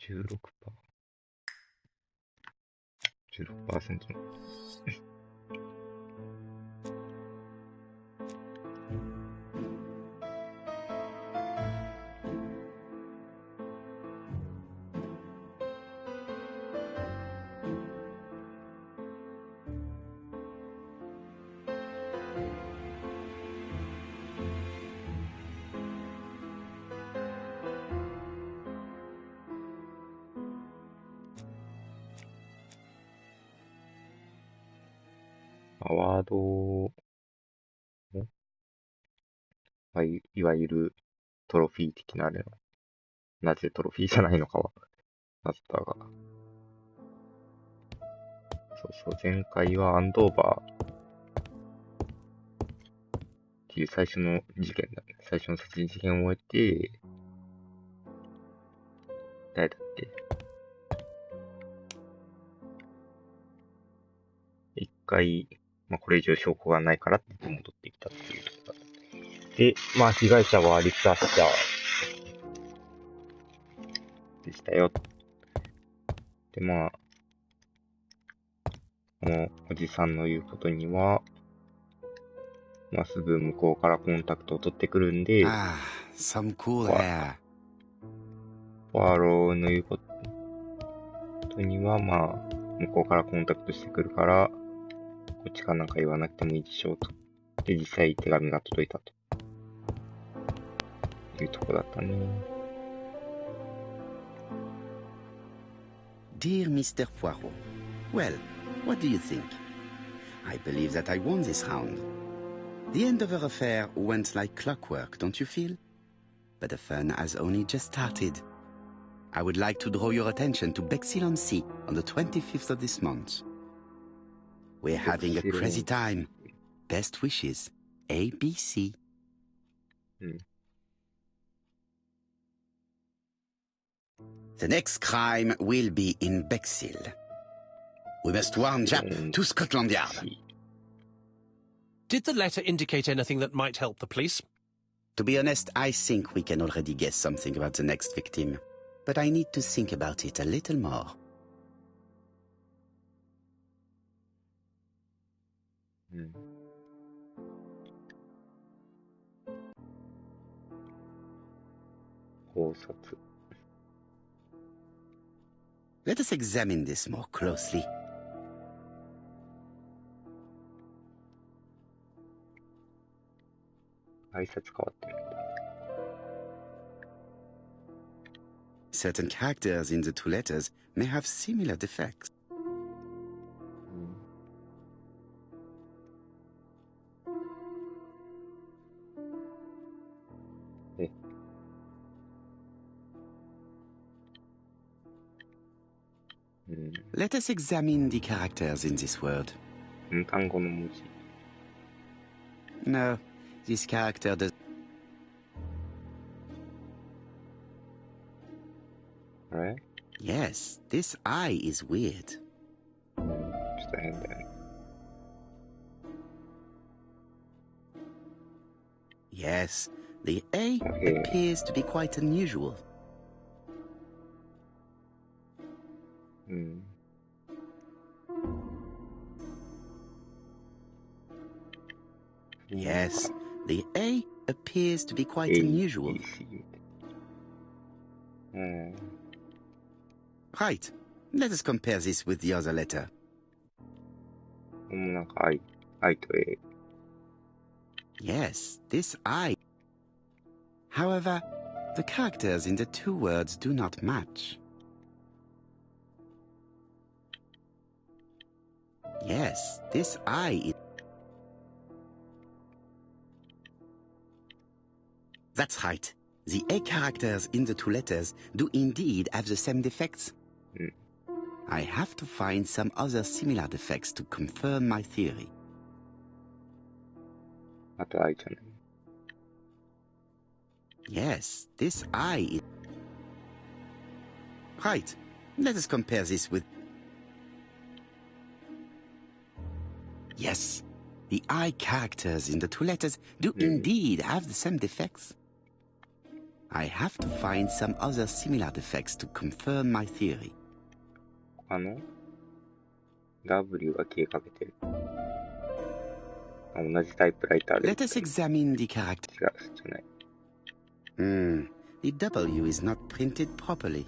16%。アワード、いわゆるトロフィー的なあれの、なぜトロフィーじゃないのかは、なぜだが。そう、前回はアンドーバーっていう最初の事件だね。最初の殺人事件を終えて、誰だっけ？一回、これ以上証拠がないからって言って戻ってきたっていうところだ。で、被害者は立案者でしたよ。で、このおじさんの言うことには、すぐ向こうからコンタクトを取ってくるんで、some cool hair. ポアローの言うことには、向こうからコンタクトしてくるから、こっちからなんか言わなくてもいいでしょうと。で、実際手紙が届いたと。いうとこだったね。Dear Mr. Poirot, well, what do you think? I believe that I won this round. The end of our affair went like clockwork, don't you feel? But the fun has only just started. I would like to draw your attention to Bexhill-on-Sea on the 25th of this month. We're having a crazy time. Best wishes, ABC. The next crime will be in Bexhill. We must warn Japp to Scotland Yard. Did the letter indicate anything that might help the police? To be honest, I think we can already guess something about the next victim. But I need to think about it a little more. Let us examine this more closely. Certain characters in the two letters may have similar defects. Let us examine the characters in this word. No, this character does... Right? Yes, this I is weird. Just a hand then. Yes, the A appears to be quite unusual. Yes, the A appears to be quite unusual. Right. Let us compare this with the other letter. Yes, this I. However, the characters in the two words do not match. Yes, this I is... That's right. The A characters in the two letters do indeed have the same defects. I have to find some other similar defects to confirm my theory. Yes, this I is... Right. Let us compare this with... Yes, the I characters in the two letters do indeed have the same defects. I have to find some other similar defects to confirm my theory. W が消えかけてる。同じタイプライターで。Let us examine the character. 違う、じゃない。The W is not printed properly.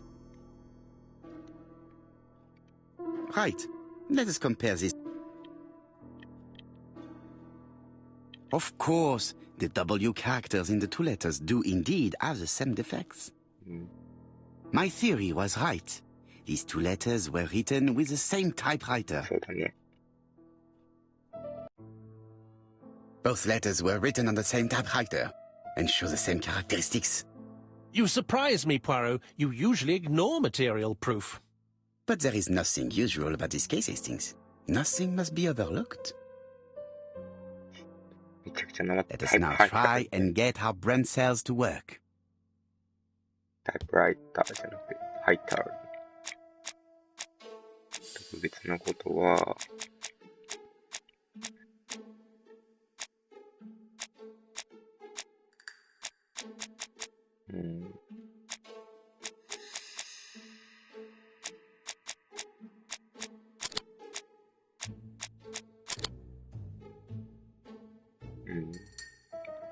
Right. Let us compare this. Of course, the W characters in the two letters do indeed have the same defects. My theory was right. These two letters were written with the same typewriter. そうだね。Both letters were written on the same typewriter and show the same characteristics. You surprise me, Poirot. You usually ignore material proof. But there is nothing usual about this case, Hastings. Nothing must be overlooked. めちゃくちゃなまって Let us now try and get our brain cells to work. タイプライターじゃなくて、ハイター。特別なことは、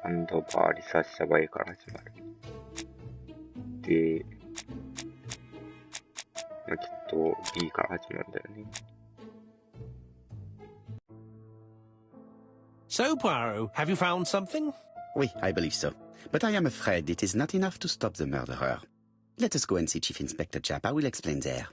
ハンドバーリサーチした場合から始まる。で、きっと B から始まるんだよね。So, Poirot, have you found something? Oui, I believe so. But I am afraid it is not enough to stop the murderer. Let us go and see Chief Inspector Chapa will explain there.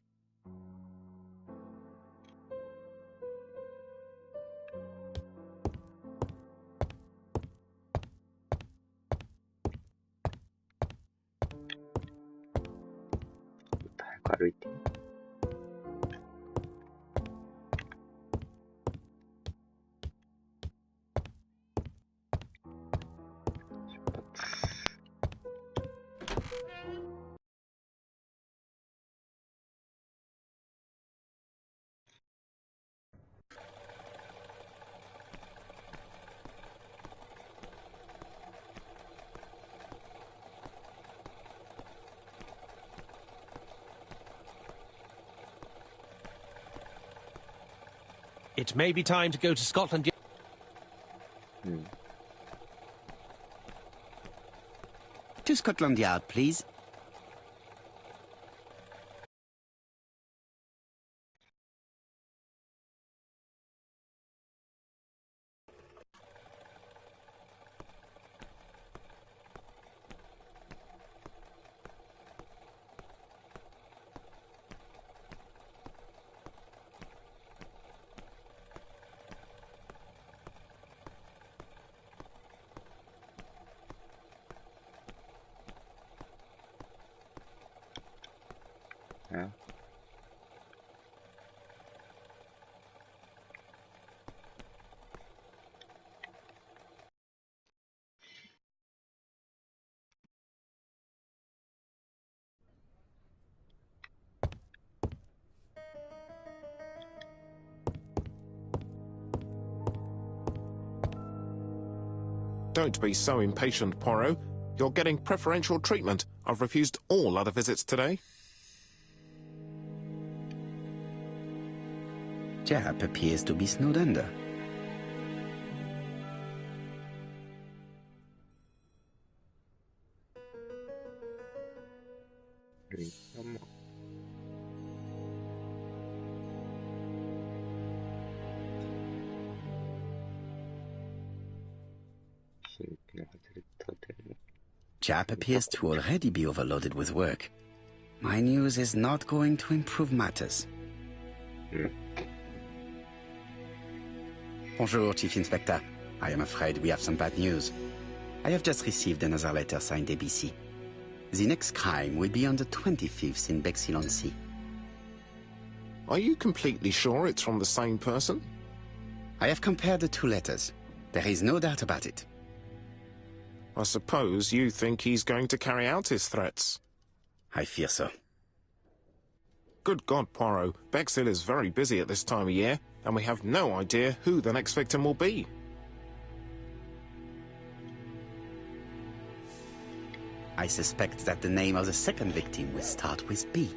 It may be time to go to Scotland. To Scotland Yard, please. Yeah. Don't be so impatient, Poirot. You're getting preferential treatment. I've refused all other visits today. Jap appears to be snowed under. Jap appears to already be overloaded with work. My news is not going to improve matters. Bonjour, Chief Inspector. I am afraid we have some bad news. I have just received another letter signed ABC. The next crime will be on the 25th in Bexhill-on-Sea. Are you completely sure it's from the same person? I have compared the two letters. There is no doubt about it. I suppose you think he's going to carry out his threats. I fear so. Good God, Poirot. Bexhill is very busy at this time of year, and we have no idea who the next victim will be. I suspect that the name of the second victim will start with B.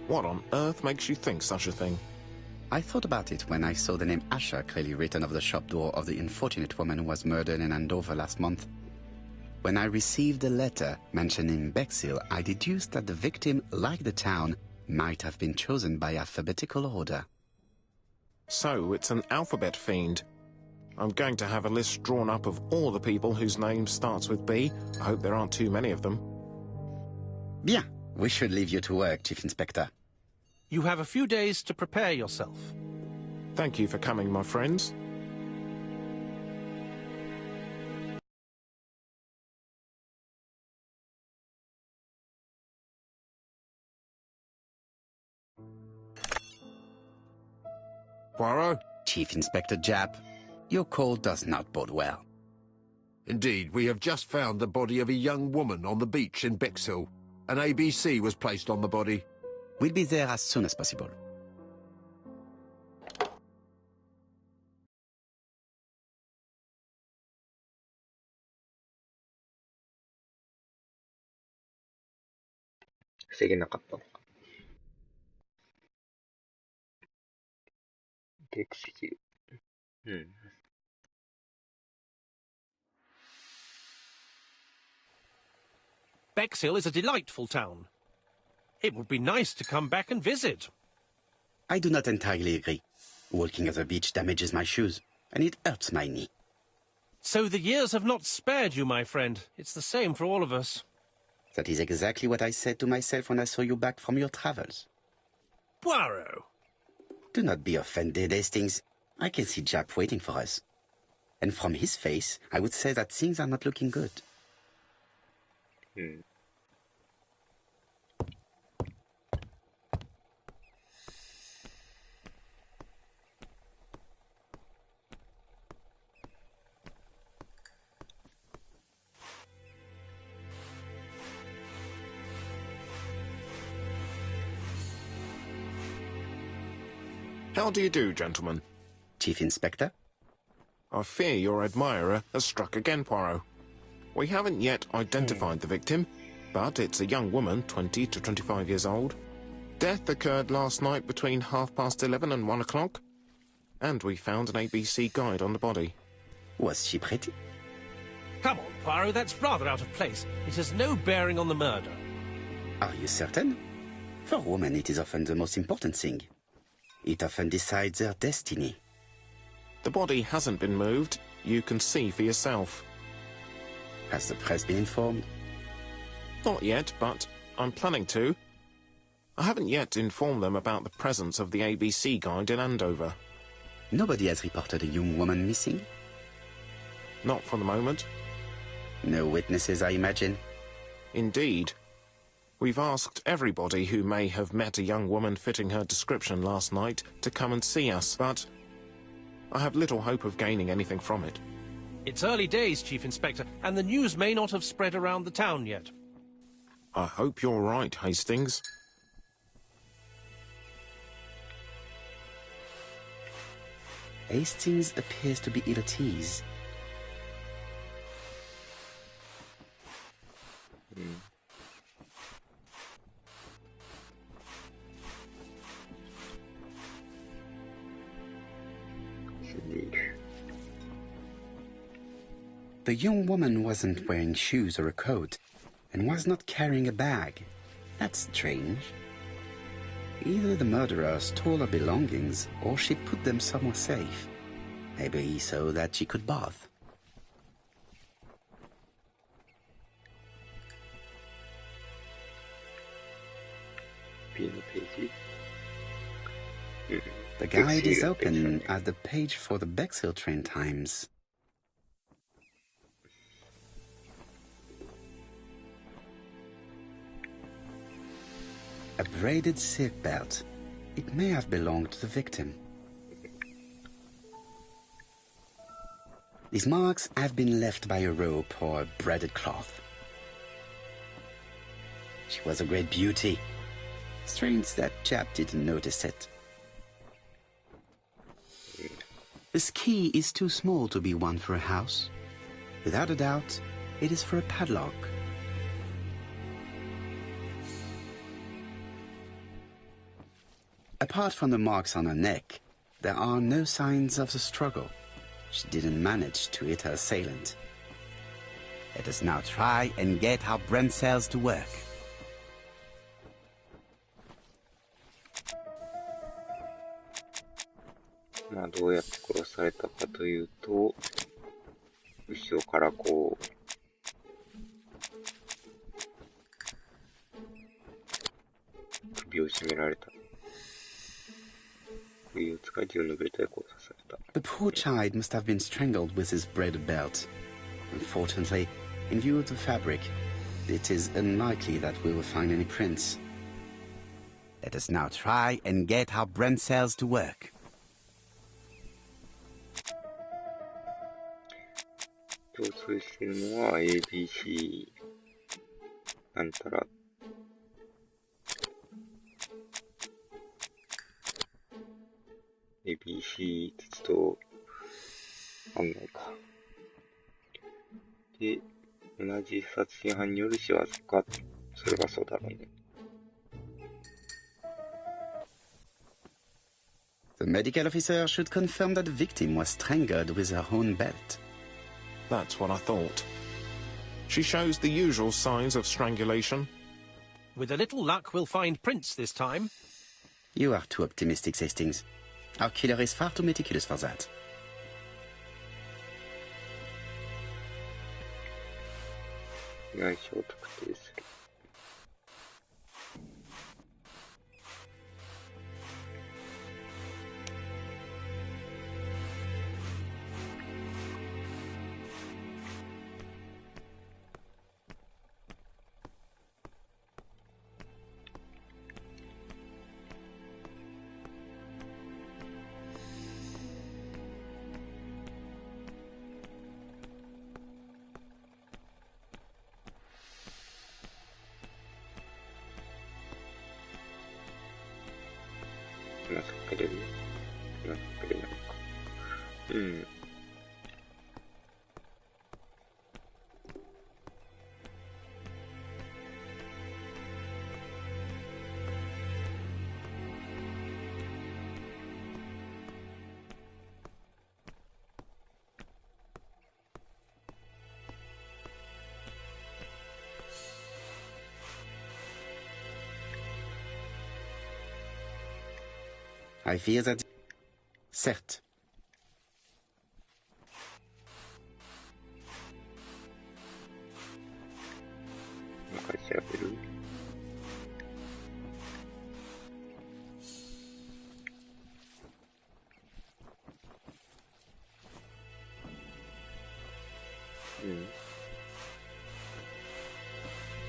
What on earth makes you think such a thing? I thought about it when I saw the name Asher clearly written over the shop door of the unfortunate woman who was murdered in Andover last month. When I received a letter mentioning Bexhill, I deduced that the victim, like the town, might have been chosen by alphabetical order. So it's an alphabet fiend. I'm going to have a list drawn up of all the people whose name starts with B. I hope there aren't too many of them. Bien. We should leave you to work, Chief Inspector. You have a few days to prepare yourself. Thank you for coming, my friends. Poirot? Chief Inspector Japp, your call does not bode well. Indeed, we have just found the body of a young woman on the beach in Bexhill. An ABC was placed on the body. We'll be there as soon as possible.防げなかったのか。エクシキュー。Bexhill is a delightful town. It would be nice to come back and visit. I do not entirely agree. Walking at the beach damages my shoes, and it hurts my knee. So the years have not spared you, my friend. It's the same for all of us. That is exactly what I said to myself when I saw you back from your travels. Poirot! Do not be offended, Hastings. I can see Japp waiting for us. And from his face, I would say that things are not looking good. How do you do, gentlemen? Chief Inspector? I fear your admirer has struck again, Poirot. We haven't yet identified the victim, but it's a young woman, 20 to 25 years old. Death occurred last night between 11:30 and 1 o'clock, and we found an ABC guide on the body. Was she pretty? Come on, Poirot, that's rather out of place. It has no bearing on the murder. Are you certain? For women, it is often the most important thing. It often decides their destiny. The body hasn't been moved. You can see for yourself. Has the press been informed? Not yet, but I'm planning to. I haven't yet informed them about the presence of the ABC guide in Andover. Nobody has reported a young woman missing? Not for the moment. No witnesses, I imagine. Indeed. We've asked everybody who may have met a young woman fitting her description last night to come and see us, but I have little hope of gaining anything from it. It's early days, Chief Inspector, and the news may not have spread around the town yet. I hope you're right, Hastings. Hastings appears to be ill at ease. The young woman wasn't wearing shoes or a coat, and was not carrying a bag. That's strange. Either the murderer stole her belongings, or she put them somewhere safe. Maybe so that she could bath. The guide is open at the page for the Bexhill train times. A braided silk belt. It may have belonged to the victim. These marks have been left by a rope or a braided cloth. She was a great beauty. Strange that Japp didn't notice it. This key is too small to be one for a house. Without a doubt, it is for a padlock. Apart from the marks on her neck, there are no signs of the struggle. She didn't manage to hit her assailant. Let us now try and get our brain cells to work. まあどうやって殺されたかというと、後ろからこう、首を絞められた。首を使い銃のベルトでこう刺された。The poor child must have been strangled with his braided belt. Unfortunately, in view of the fabric, it is unlikely that we will find any prints. Let us now try and get our brain cells to work. 共通しているのは ABC なんたらABC 鉄道案内か。で、同じ殺人犯による仕業か。それがそうだろうね。The medical officer should confirm that the victim was strangled with her own belt. That's what I thought. She shows the usual signs of strangulation. With a little luck, we'll find prints this time. You are too optimistic, Hastings. Our killer is far too meticulous for that. 被害者を特定する。今さっき出るよ。今さっき出ないか。うん。I fear that... Certes. なんか調べる？うん。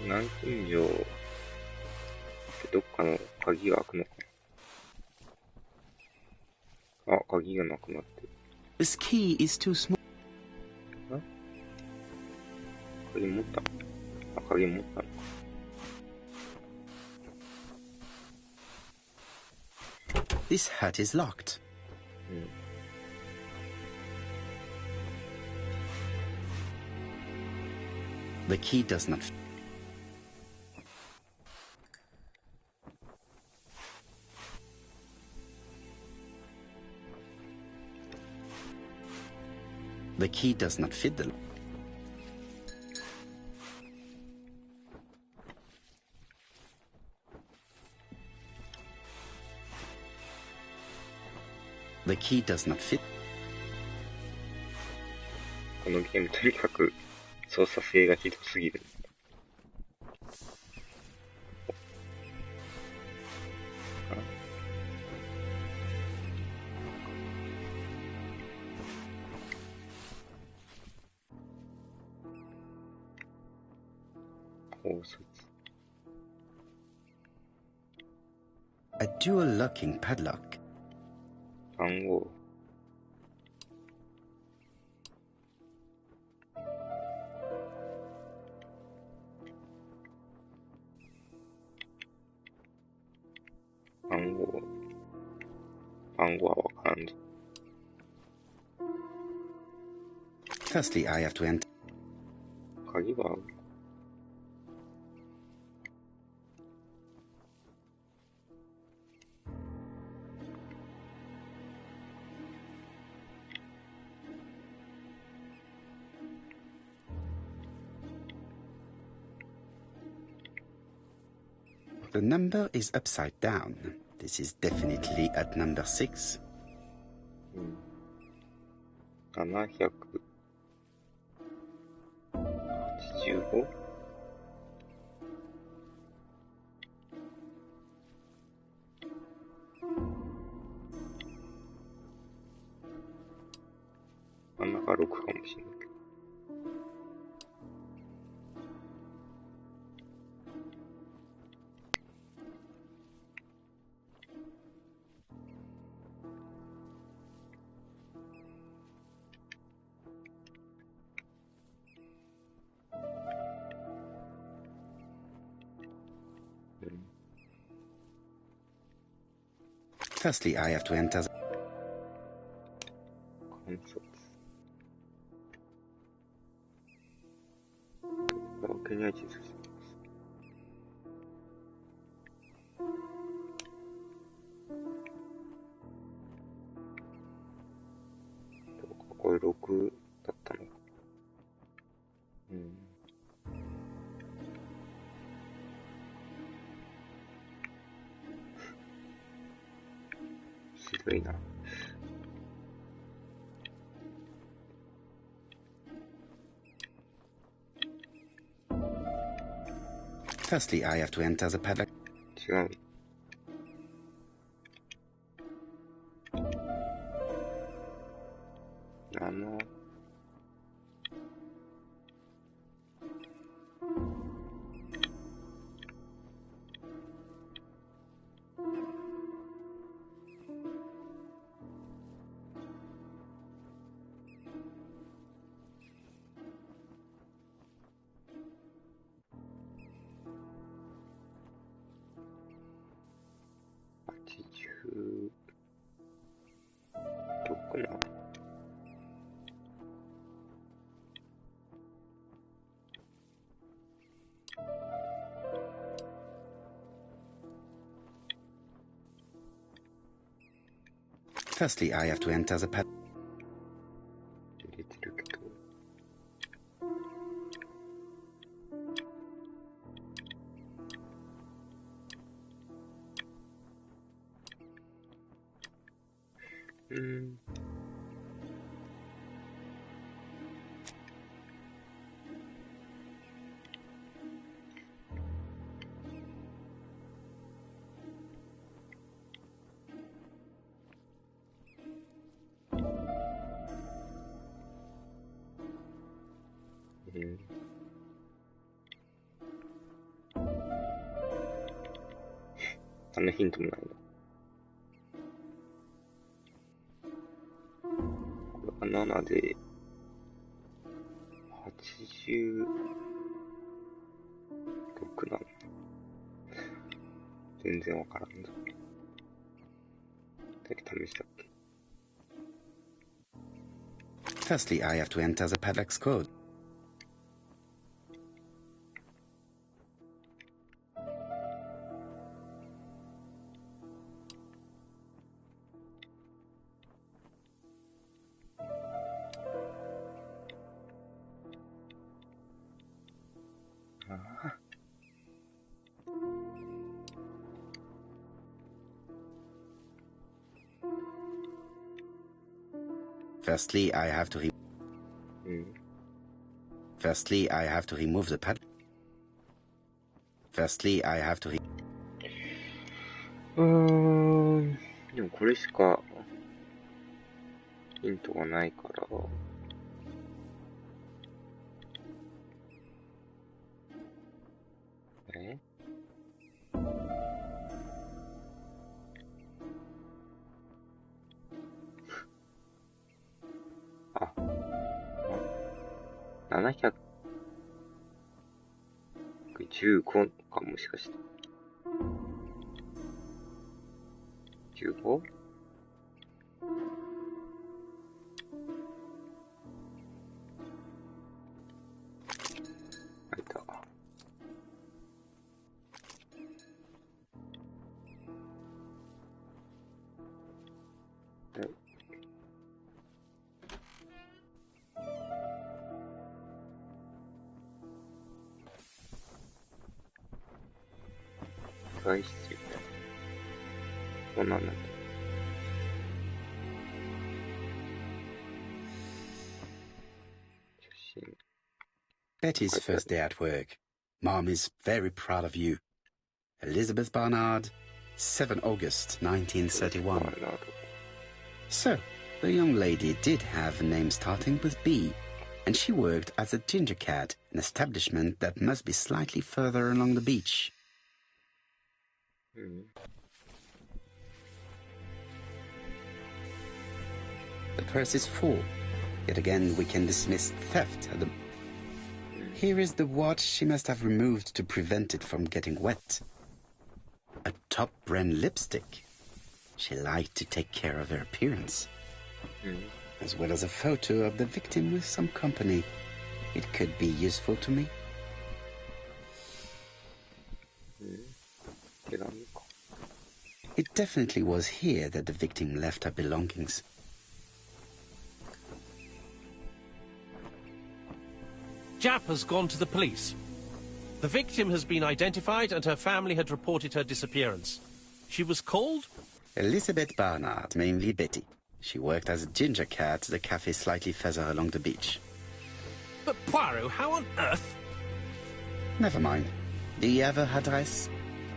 南京錠ってどっかの鍵が開くのかな。あ、鍵がなくなってる。This key is too small. 鍵持ったの？あ、鍵持ったのか。This hut is locked. うん。The key does not... The key does not fit the... The key does not fit... このゲームとにかく操作性がひどすぎる。考察。A dual locking padlock. 番号。番号はわからんぞ。Firstly, I have to enter... 鍵がある。The number is upside down. This is definitely at number 6. 785? 真ん中6かもしれないけど。Firstly, I have to enter the... 観察。わけには地図します。どうか、これ6だったのか。ひどいな。Firstly, I have to enter the paddock. 違う。86な。Firstly, I have to enter the paddock. 入れてるけど。何のヒントもないな。これが7で、86なの。全然わからんぞ。だけ試したっけ？ Firstly, I have to enter the paddock's code. Firstly, I have to Firstly, I have to remove the pad. Firstly, I have to でもこれしかヒントがないから。715かもしかして。15？ 開いた。外出みたいな。そんなんなんだ。写真。 Betty's first day at work. Mom is very proud of you. Elizabeth Barnard, 7 August 1931. So, the young lady did have a name starting with B, and she worked as a ginger cat, an establishment that must be slightly further along the beach. The purse is full. Yet again, we can dismiss theft at the... Here is the watch she must have removed to prevent it from getting wet. A top-brand lipstick. She liked to take care of her appearance. As well as a photo of the victim with some company. It could be useful to me. It definitely was here that the victim left her belongings. Jap has gone to the police. The victim has been identified and her family had reported her disappearance. She was called? Elizabeth Barnard, mainly Betty. She worked as a ginger cat at the cafe slightly further along the beach. But Poirot, how on earth? Never mind. Do you have her address?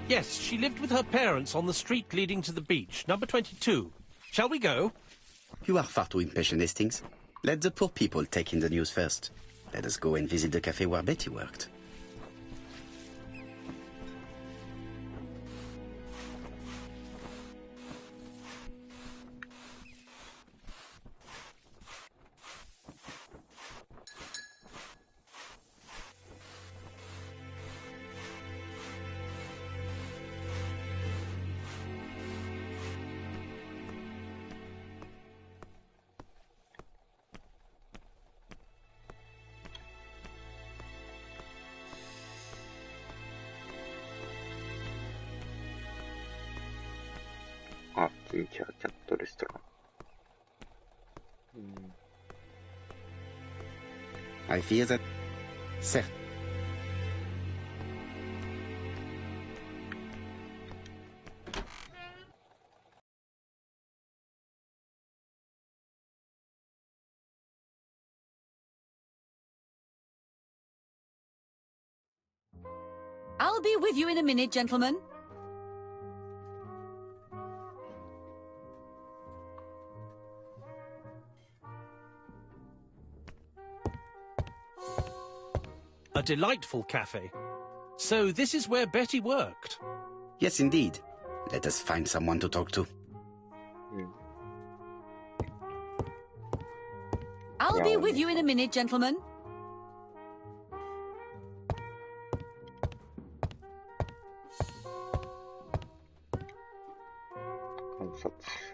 Yes, she lived with her parents on the street leading to the beach, number 22. Shall we go? You are far too impatient, Hastings. Let the poor people take in the news first. Let us go and visit the cafe where Betty worked. Ah, ジンジャーキャットレストラン。I fear that... Certes. I'll be with you in a minute, gentlemen. A delightful cafe. So this is where Betty worked. Yes, indeed. Let us find someone to talk to. I'll be with you in a minute, gentlemen.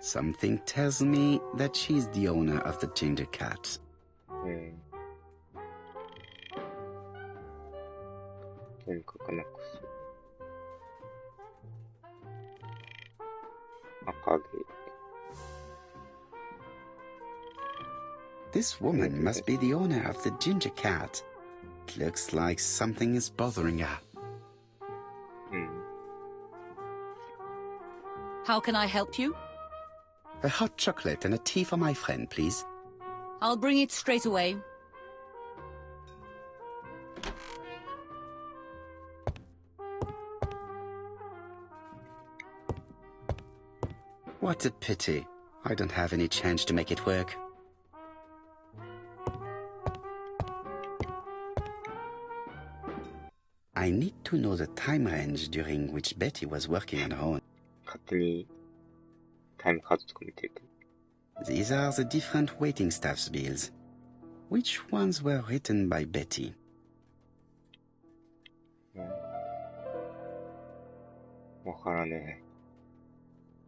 Something tells me that she's the owner of the ginger cat. とにかくなくす。赤毛。 This woman must be the owner of the ginger cat. It looks like something is bothering her. How can I help you? A hot chocolate and a tea for my friend, please. I'll bring it straight away. What a pity. I don't have any change to make it work. I need to know the time range during which Betty was working on her own. 勝手にタイムカードとか見てるけど。 These are the different waiting staff's bills. Which ones were written by Betty? わからねえ。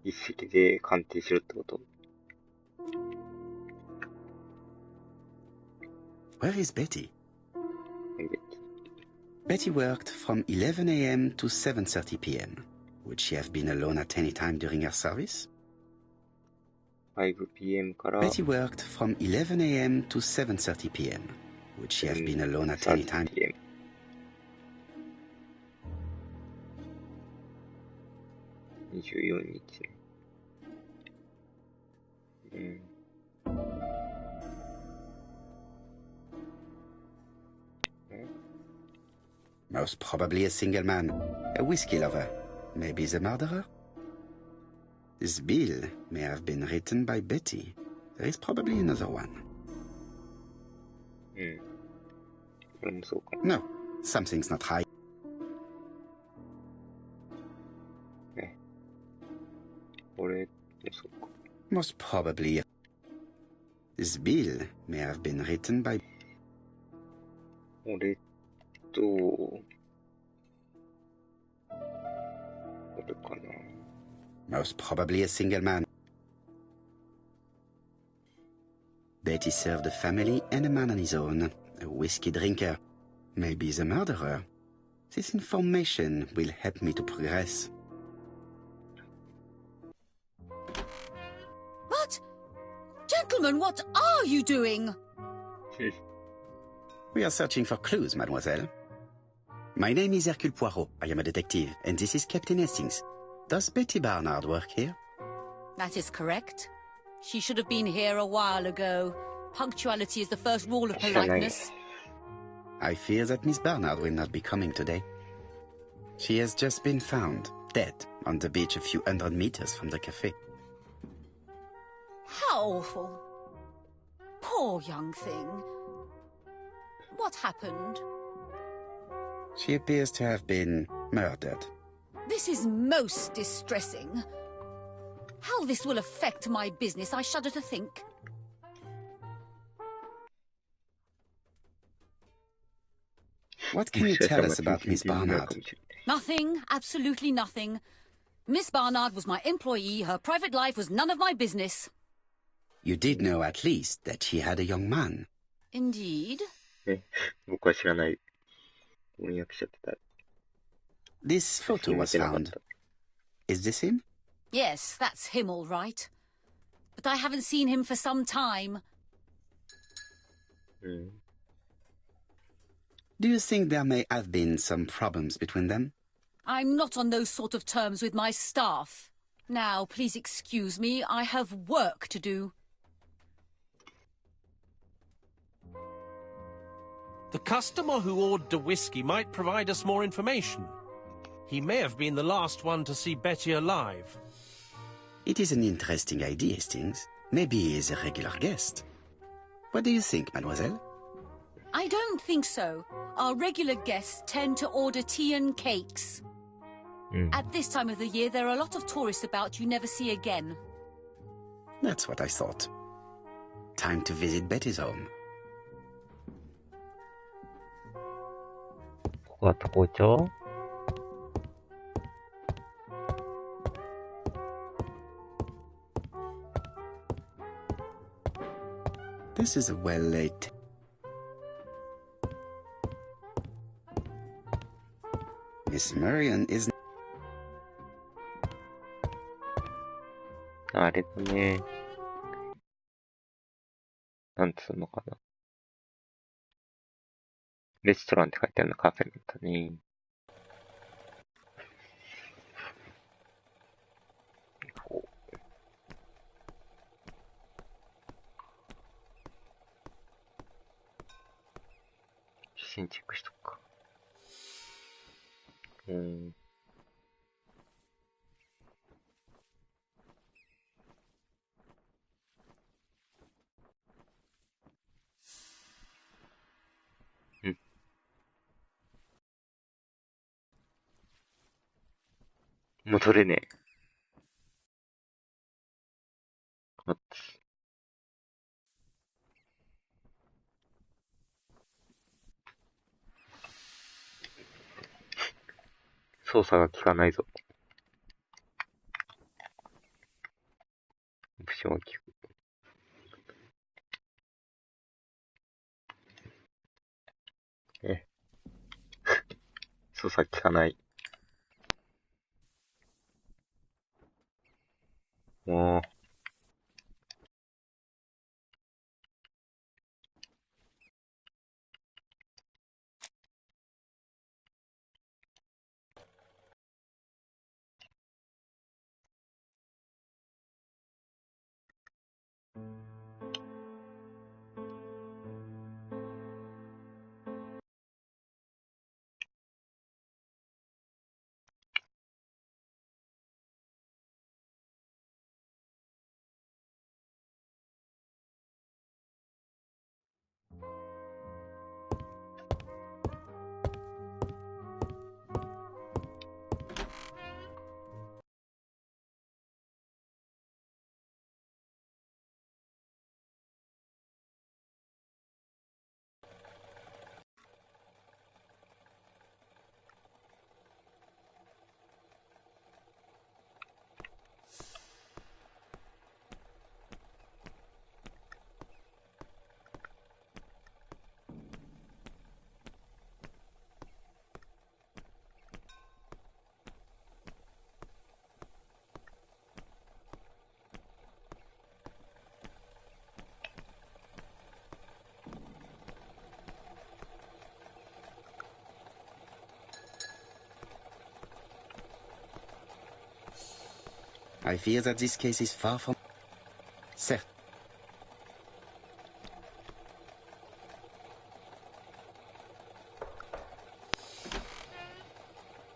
一席で鑑定しろってこと？ Where is Betty? Betty. Betty worked from 11 a.m. to 7:30 p.m. Would she have been alone at any time during her service? 5 p.m. から Betty worked from 11 a.m. to 7:30 p.m. Would she have been alone at any time? 3 p.m. 24日ね。うん。Most probably a single man, a whiskey lover. Maybe the murderer? This bill may have been written by Betty. There is probably another one. うん。これもそうかも。No, something's not right. ね。これもそうか。Most probably. This bill may have been written by... 俺と、これかな。Most probably a single man. Betty served a family and a man on his own, a whiskey drinker. Maybe the murderer. This information will help me to progress. But, gentlemen, what are you doing? We are searching for clues, mademoiselle. My name is Hercule Poirot. I am a detective, and this is Captain Hastings. Does Betty Barnard work here? That is correct. She should have been here a while ago. Punctuality is the first rule of politeness. I fear that Miss Barnard will not be coming today. She has just been found, dead, on the beach a few hundred meters from the cafe. How awful. Poor young thing. What happened? She appears to have been murdered. This is most distressing. How this will affect my business, I shudder to think. What can you tell us about Miss Barnard? Nothing, absolutely nothing. Miss Barnard was my employee. Her private life was none of my business. You did know at least that she had a young man. Indeed. 僕は知らない。翻訳しちゃってた。This photo was found. Is this him? Yes, that's him all right. But I haven't seen him for some time. Do you think there may have been some problems between them? I'm not on those sort of terms with my staff. Now, please excuse me, I have work to do. The customer who ordered the whiskey might provide us more information. He may have been the last one to see Betty alive. It is an interesting idea, Hastings. Maybe he is a regular guest. What do you think, mademoiselle? I don't think so. Our regular guests tend to order tea and cakes. At this time of the year, there are a lot of tourists about you never see again. That's what I thought. Time to visit Betty's home. ここは都校町? This is a well-lit. Miss Marion is... あれだね。なんつうのかな。レストランって書いてあるのカフェだったね。こう。写真チェックしとくか。戻れねえ。待って。操作が効かないぞ。オプションは効く。操作効かない。もう。I fear that this case is far from... Certes.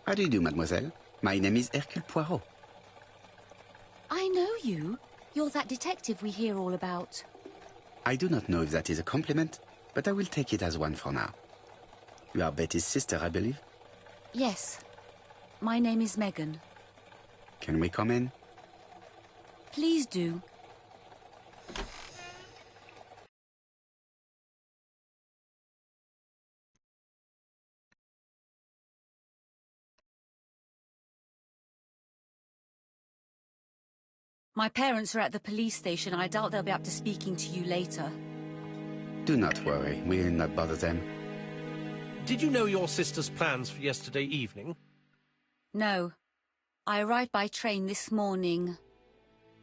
How do you do, mademoiselle? My name is Hercule Poirot. I know you. You're that detective we hear all about. I do not know if that is a compliment, but I will take it as one for now. You are Betty's sister, I believe? Yes. My name is Megan. Can we come in? Please do. My parents are at the police station. I doubt they'll be up to speaking to you later. Do not worry. We will not bother them. Did you know your sister's plans for yesterday evening? No. I arrived by train this morning.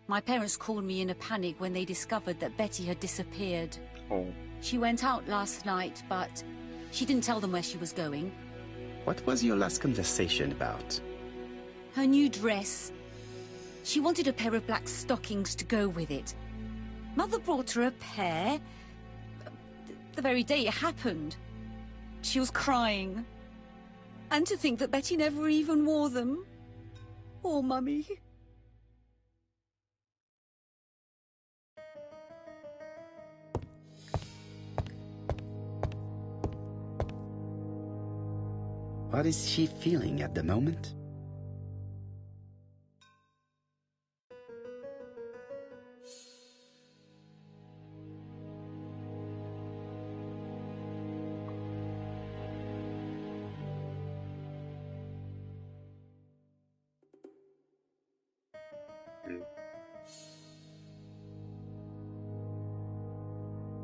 My parents called me in a panic when they discovered that Betty had disappeared. Oh. She went out last night, but she didn't tell them where she was going. What was your last conversation about? Her new dress. She wanted a pair of black stockings to go with it. Mother brought her a pair. The very day it happened. She was crying. And to think that Betty never even wore them. Poor Mummy. What is she feeling at the moment?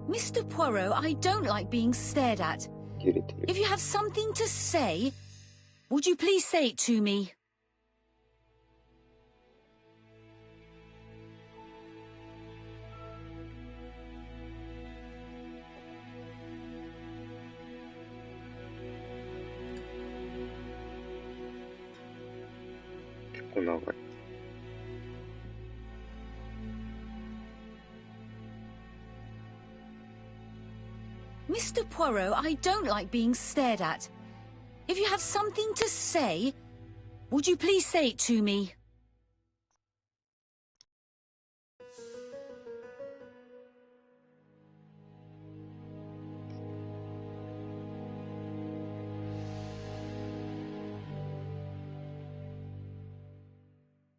Mr. Poirot, I don't like being stared at. If you have something to say, would you please say it to me? Mr. Poirot, I don't like being stared at. If you have something to say, would you please say it to me?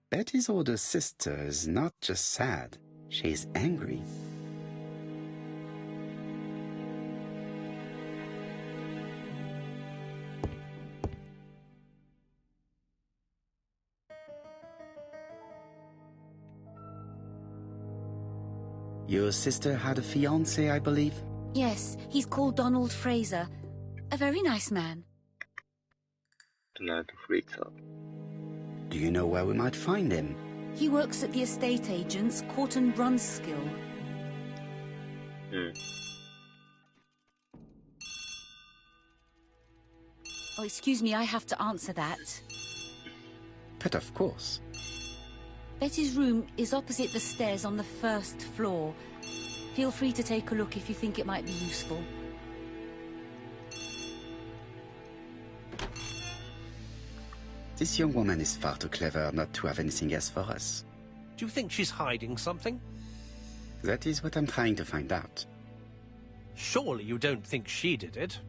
Betty's older sister is not just sad, she is angry. Your sister had a fiancé, I believe? Yes, he's called Donald Fraser. A very nice man. Donald Fraser. Do you know where we might find him? He works at the estate agent's, Court and Brunskill. Oh, excuse me, I have to answer that. But of course. Betty's room is opposite the stairs on the first floor. Feel free to take a look if you think it might be useful. This young woman is far too clever not to have anything else for us. Do you think she's hiding something? That is what I'm trying to find out. Surely you don't think she did it?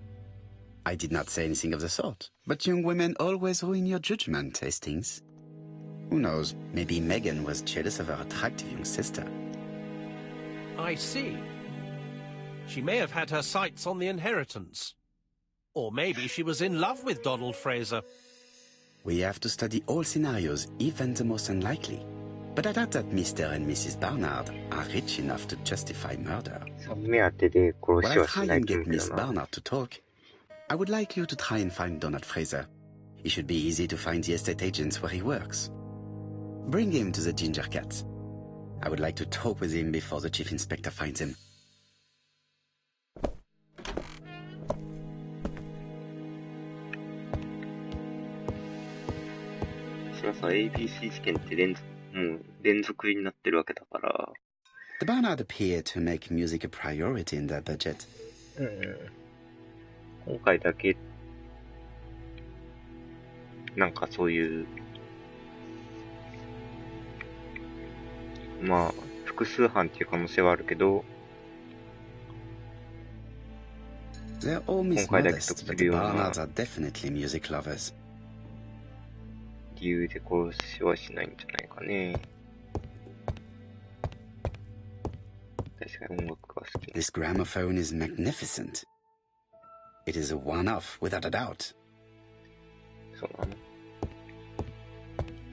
I did not say anything of the sort. But young women always ruin your judgment, Hastings. Who knows, maybe Megan was jealous of her attractive young sister. I see. She may have had her sights on the inheritance. Or maybe she was in love with Donald Fraser. We have to study all scenarios, even the most unlikely. But I doubt that Mr. and Mrs. Barnard are rich enough to justify murder. While I try and get Miss Barnard to talk, I would like you to try and find Donald Fraser. It should be easy to find the estate agents where he works. Bring him to the Ginger Cat. I would like to talk with him before the Chief Inspector finds him. それはさ、ABC 事件って連もう連続になってるわけだから。The Barnard appeared to make music a priority in their budget. 今回だけ、なんかそういう、まあ、複数犯っていう可能性はあるけど、They're all Miss Modest, but the Barnards are definitely music lovers. 理由で殺しはしないんじゃないかね。確かに音楽が好き。This gramophone is magnificent. It is a one-off, without a doubt. そうなの。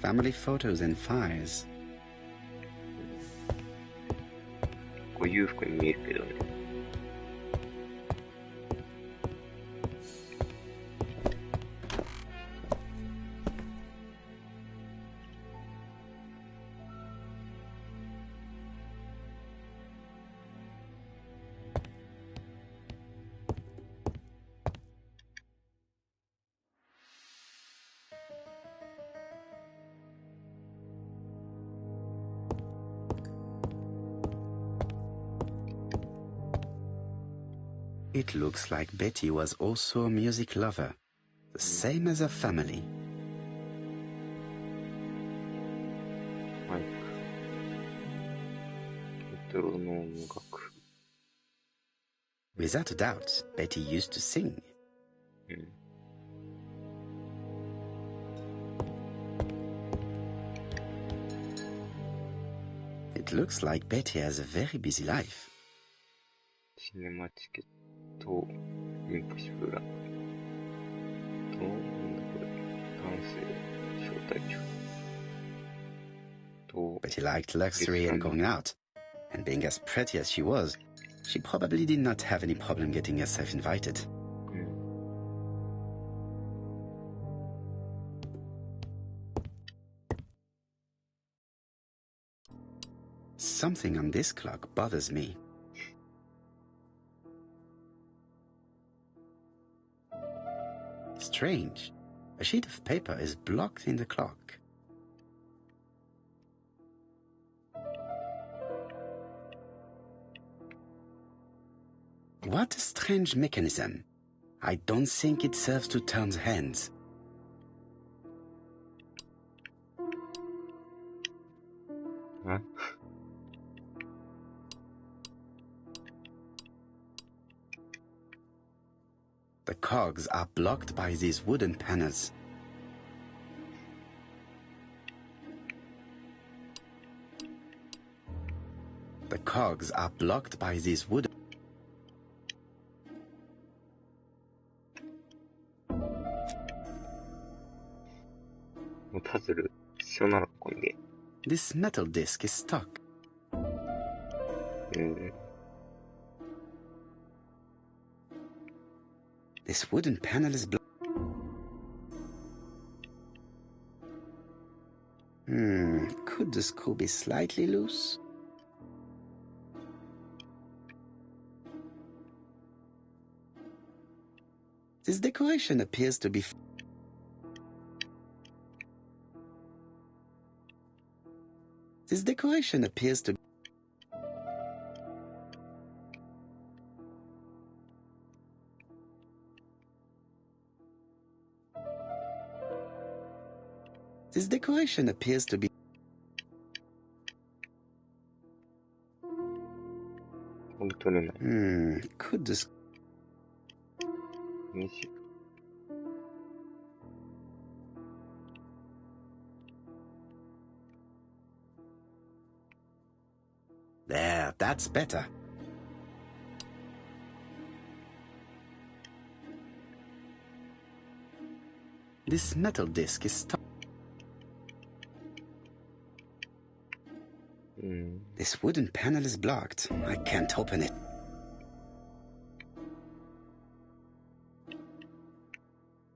Family photos and files. こう裕福に見えるけどね。It looks like Betty was also a music lover, the same as her family. はい。メトロノーム楽。Without a doubt, Betty used to sing. It looks like Betty has a very busy life. シネマチケット、インポッシブルランプ。と、なんだこれ。男性、招待状。と、Betty liked luxury and going out. And being as pretty as she was, she probably did not have any problem getting herself invited. Something on this clock bothers me. Strange. A sheet of paper is blocked in the clock. What a strange mechanism. I don't think it serves to turn the hands. Huh? The cogs are blocked by these wooden panels. The cogs are blocked by these wooden... This metal disc is stuck. This wooden panel is blocked. Could the screw be slightly loose? This decoration appears to be... This decoration appears to... This decoration appears to be... Could this... There, that's better. This metal disc is stuck. This wooden panel is blocked. I can't open it.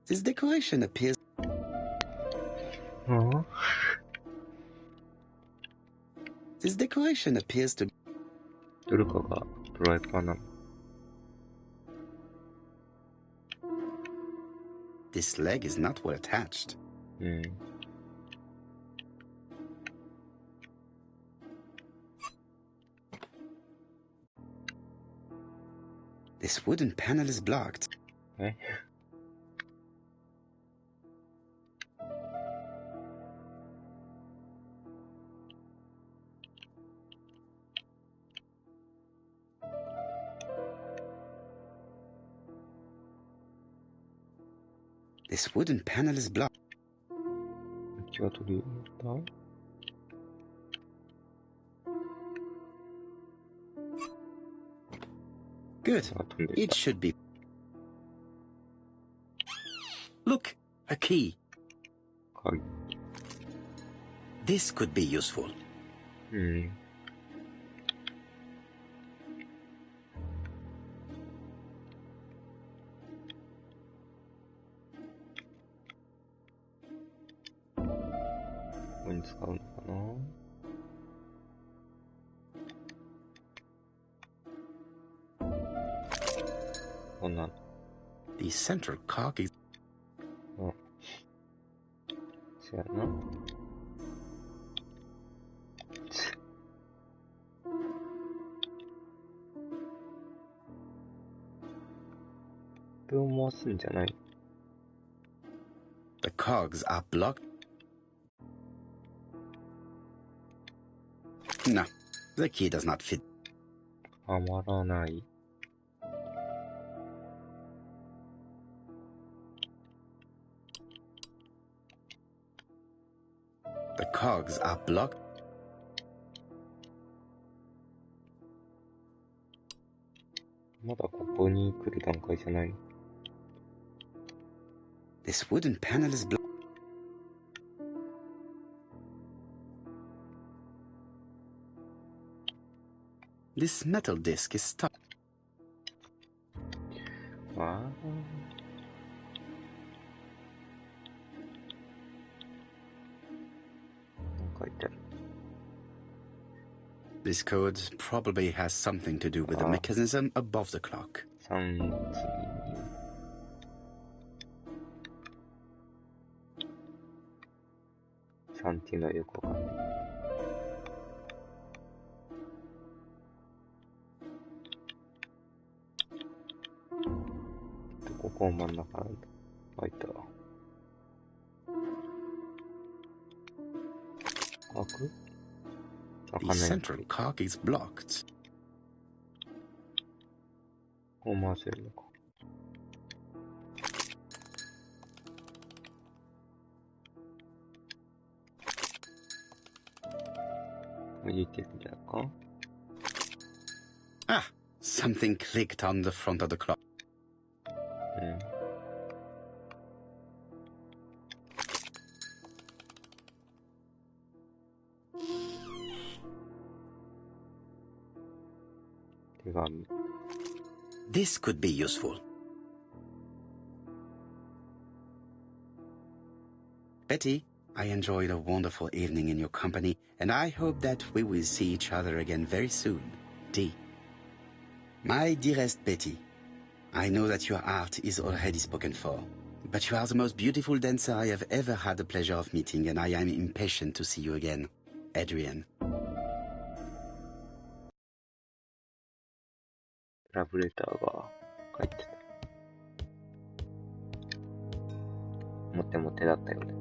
This decoration appears... This decoration appears to... どれかがドライバーなの? This leg is not well attached. This wooden panel is blocked. え This wooden panel is blocked. 気が取りた Good. あ、飛んで It た。 should be. Look, a key. 鍵。This could be useful. うん。ここに使うのかなこんなの。 The central cog is. うん。そやな。これを回すんじゃない The cogs are blocked. No, the key does not fit. はまらない。The cogs are blocked. まだここに来る段階じゃない。 This wooden panel is blocked. This metal disc is stuck. ああ。なんか書いてある。 This code probably has something to do with the Ah. mechanism above the clock. 3、1、2、3っていうのはよくわかんない。ここを真ん中なんだ。開いた。開く？開 The かない。 central cog is blocked. こう回せるのか。入れてるんじゃないか。 Ah, something clicked on the front of the clock. うん。手紙。 This could be useful. Betty, I enjoyed a wonderful evening in your company, and I hope that we will see each other again very soon. D. My dearest Betty, I know that your art is already spoken for, but you are the most beautiful dancer I have ever had the pleasure of meeting, and I am impatient to see you again. Adrian. ラブレターが書いてた。モテモテだったよね。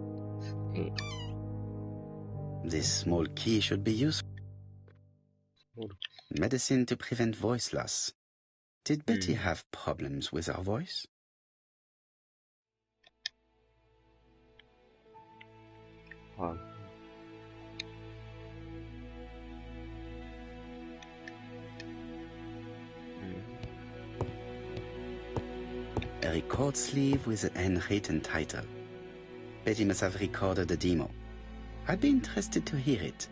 This small key should be useful. Medicine to prevent voice loss. Did Betty have problems with her voice? A record sleeve with an handwritten title. Betty must have recorded the demo. I'd be interested to hear it.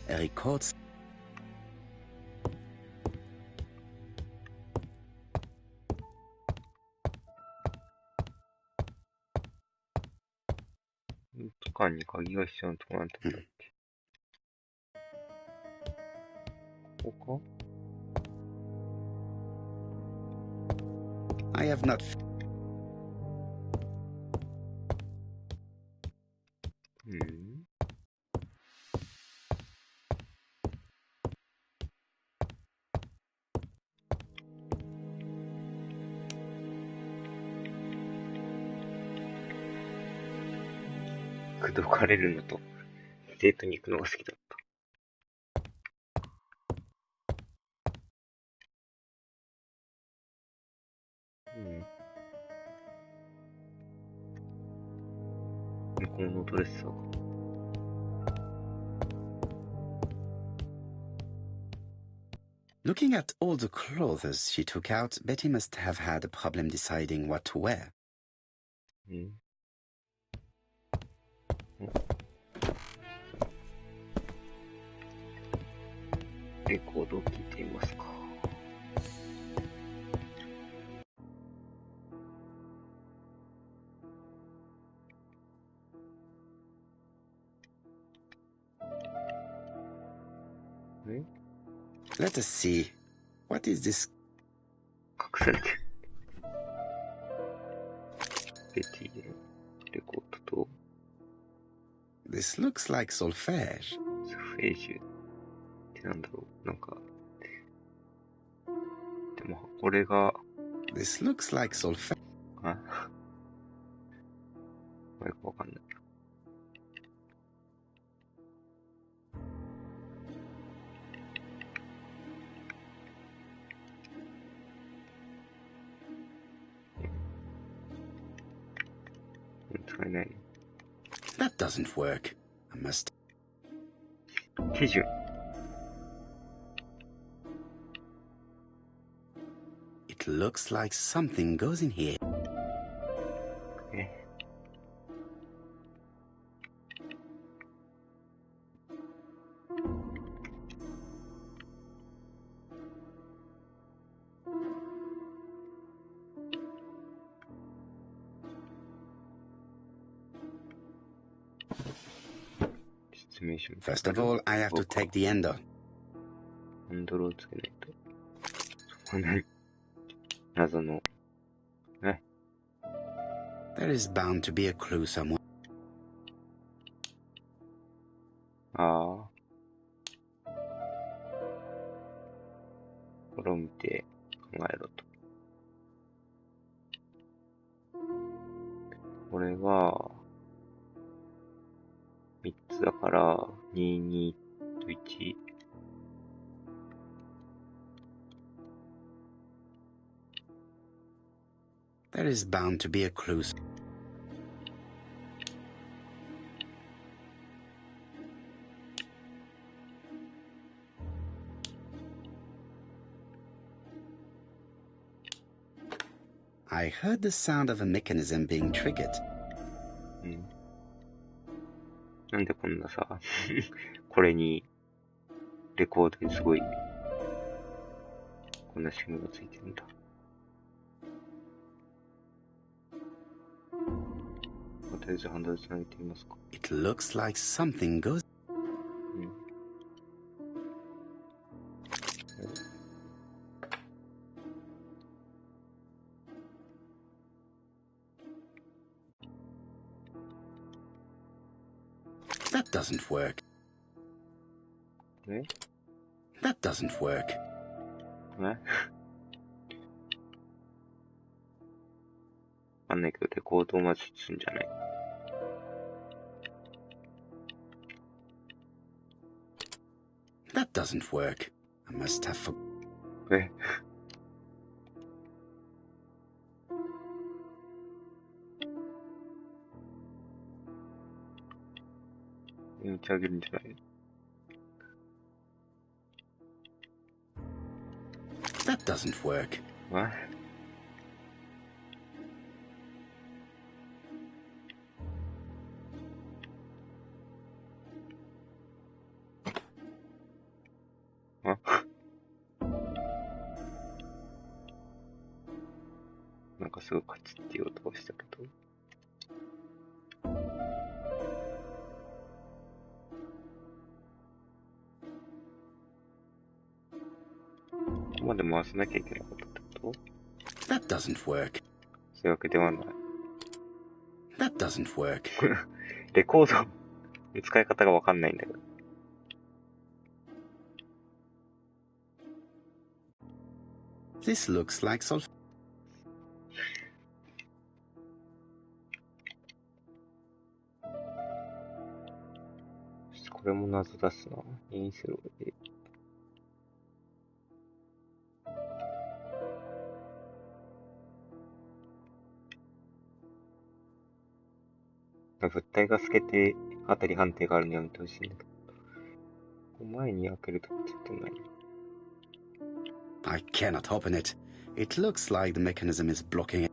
A record. I have not. 口説かれるのと、デートに行くのが好きだった。向こうのドレッサーか。Looking at all the clothes she took out, Betty must have had a problem deciding what to wear. レコードを聞いてみますか。Let us see. What is this? 隠されてる。ベティのレコードと、This looks like solfège. ソルフェージュってなんだろう。なんか、でもこれが、This looks like solfège. あこれかわかんない。使えない。That doesn't work. I must. 手順。It looks like something goes in here. First of all, I have to take the handle. ハンドルをつけないと。そこ何謎の。ね。There is bound to be a clue somewhere. ああ。これを見て考えろと。これは、3つだから、2、2と1。There is bound to be a clue. I heard the sound of a mechanism being triggered. なんでこんなさ、これに、レコードにすごい、こんな仕組みがついてるんだ。とりあえずハンドルつなげてみますか。It looks like something goes. That doesn't work. That doesn't work. わかんないけど、レコードをまずするんじゃない？ That doesn't work. I must have for... 打ち上げるんじゃない？ That doesn't work. なんかすごいカチッっていう音がしたけど。ここまで回さなきゃいけなかったってこと？ That doesn't work. そういうわけではない。That doesn't work. レコードの使い方がわかんないんだけど。This looks like solf... れも謎だしな。インスローで。物体が透けて当たり判定があるのやめてほしいんだけど。前に開けるとちょっとない。I cannot open it. It looks like the mechanism is blocking it.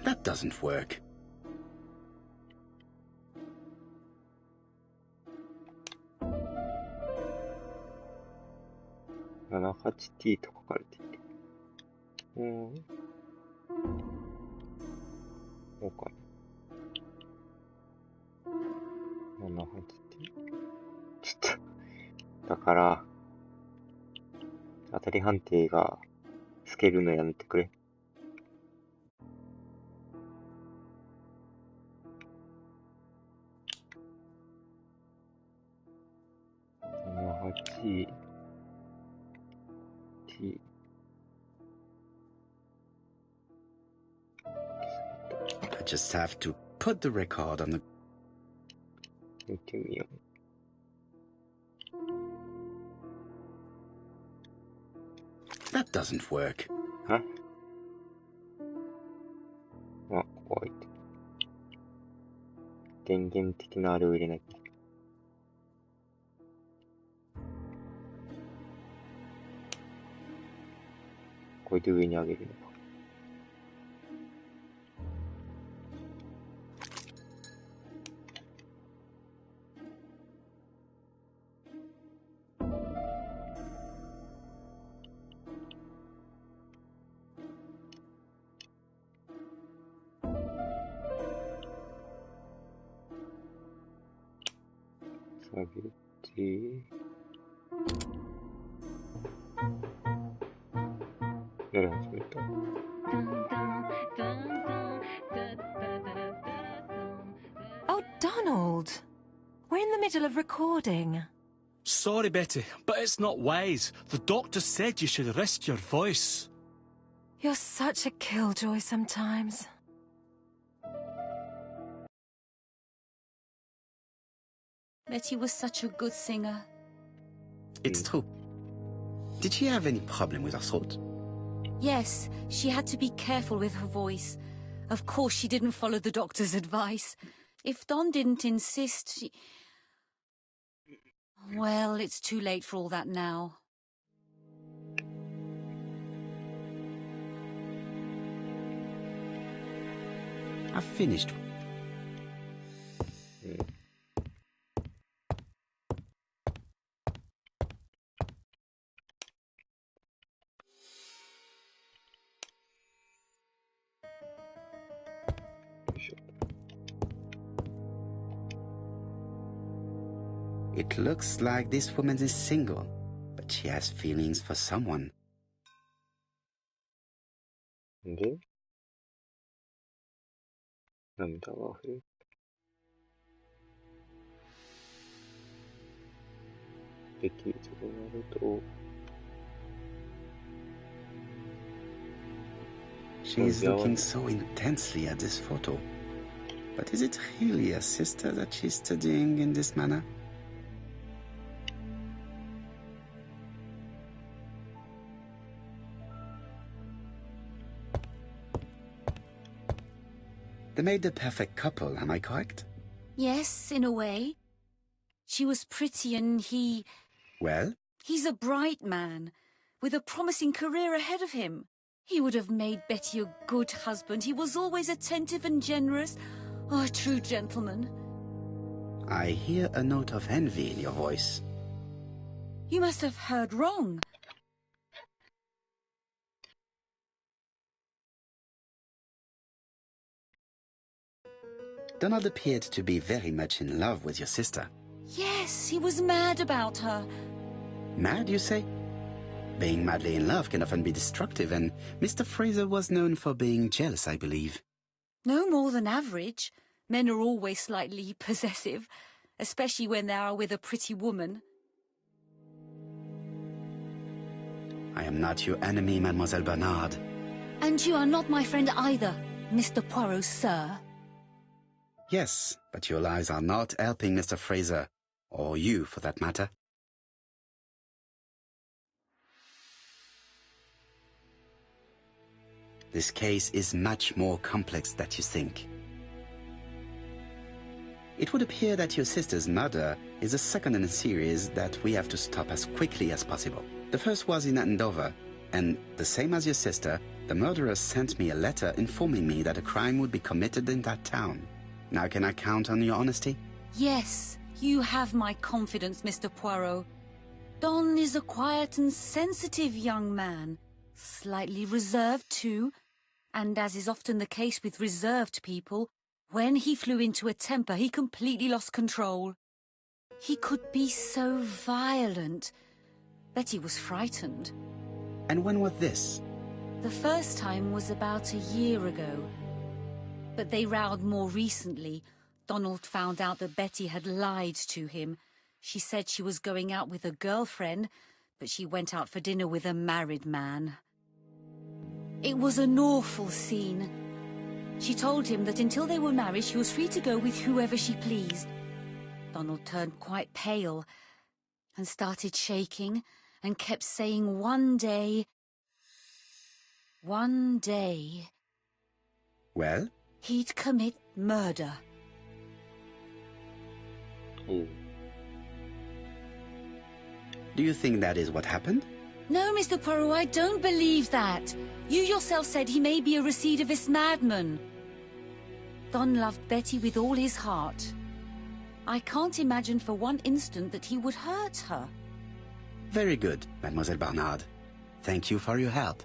That doesn't work.78T と書かれている。そうかな。78T。ちょっと、だから、当たり判定が透けるのやめてくれ。78T。I just have to put the record on the... 見てみよう。That doesn't work. あ、ここ置いて。電源的なあれを入れなきゃ。これで上に上げるのか。下げて、やり始めた。Oh, Donald! We're in the middle of recording. Sorry, Betty, but it's not wise. The doctor said you should rest your voice. You're such a killjoy sometimes. Betty was such a good singer. It's true. Did she have any problem with her throat? Yes, she had to be careful with her voice. Of course, she didn't follow the doctor's advice. If Don didn't insist, she... Well, it's too late for all that now. I've finished. It looks like this woman is single, but she has feelings for someone. で、涙が溢れる。できるとなると、She is looking so intensely at this photo. But is it really a sister that she's studying in this manner? They made the perfect couple, am I correct? Yes, in a way. She was pretty and he... Well? He's a bright man, with a promising career ahead of him. He would have made Betty a good husband. He was always attentive and generous. Oh, a true gentleman. I hear a note of envy in your voice. You must have heard wrong. Donald appeared to be very much in love with your sister. Yes, he was mad about her. Mad, you say? Being madly in love can often be destructive, and Mr. Fraser was known for being jealous, I believe. No more than average. Men are always slightly possessive, especially when they are with a pretty woman. I am not your enemy, Mademoiselle Bernard. And you are not my friend either, Mr. Poirot, sir. Yes, but your lies are not helping Mr. Fraser, or you for that matter. This case is much more complex than you think. It would appear that your sister's murder is the second in a series that we have to stop as quickly as possible. The first was in Andover, and the same as your sister, the murderer sent me a letter informing me that a crime would be committed in that town. Now can I count on your honesty? Yes, you have my confidence, Mr. Poirot. Don is a quiet and sensitive young man, slightly reserved too, and as is often the case with reserved people, when he flew into a temper, he completely lost control. He could be so violent. Betty was frightened. And when was this? The first time was about a year ago. But they rowed more recently. Donald found out that Betty had lied to him. She said she was going out with a girlfriend, but she went out for dinner with a married man. It was an awful scene. She told him that until they were married, she was free to go with whoever she pleased. Donald turned quite pale and started shaking and kept saying one day... Well? He'd commit murder. Oh. Do you think that is what happened? No, Mr. Poirot, I don't believe that. You yourself said he may be a recidivist madman. Don loved Betty with all his heart. I can't imagine for one instant that he would hurt her. Very good, Mademoiselle Bernard. Thank you for your help.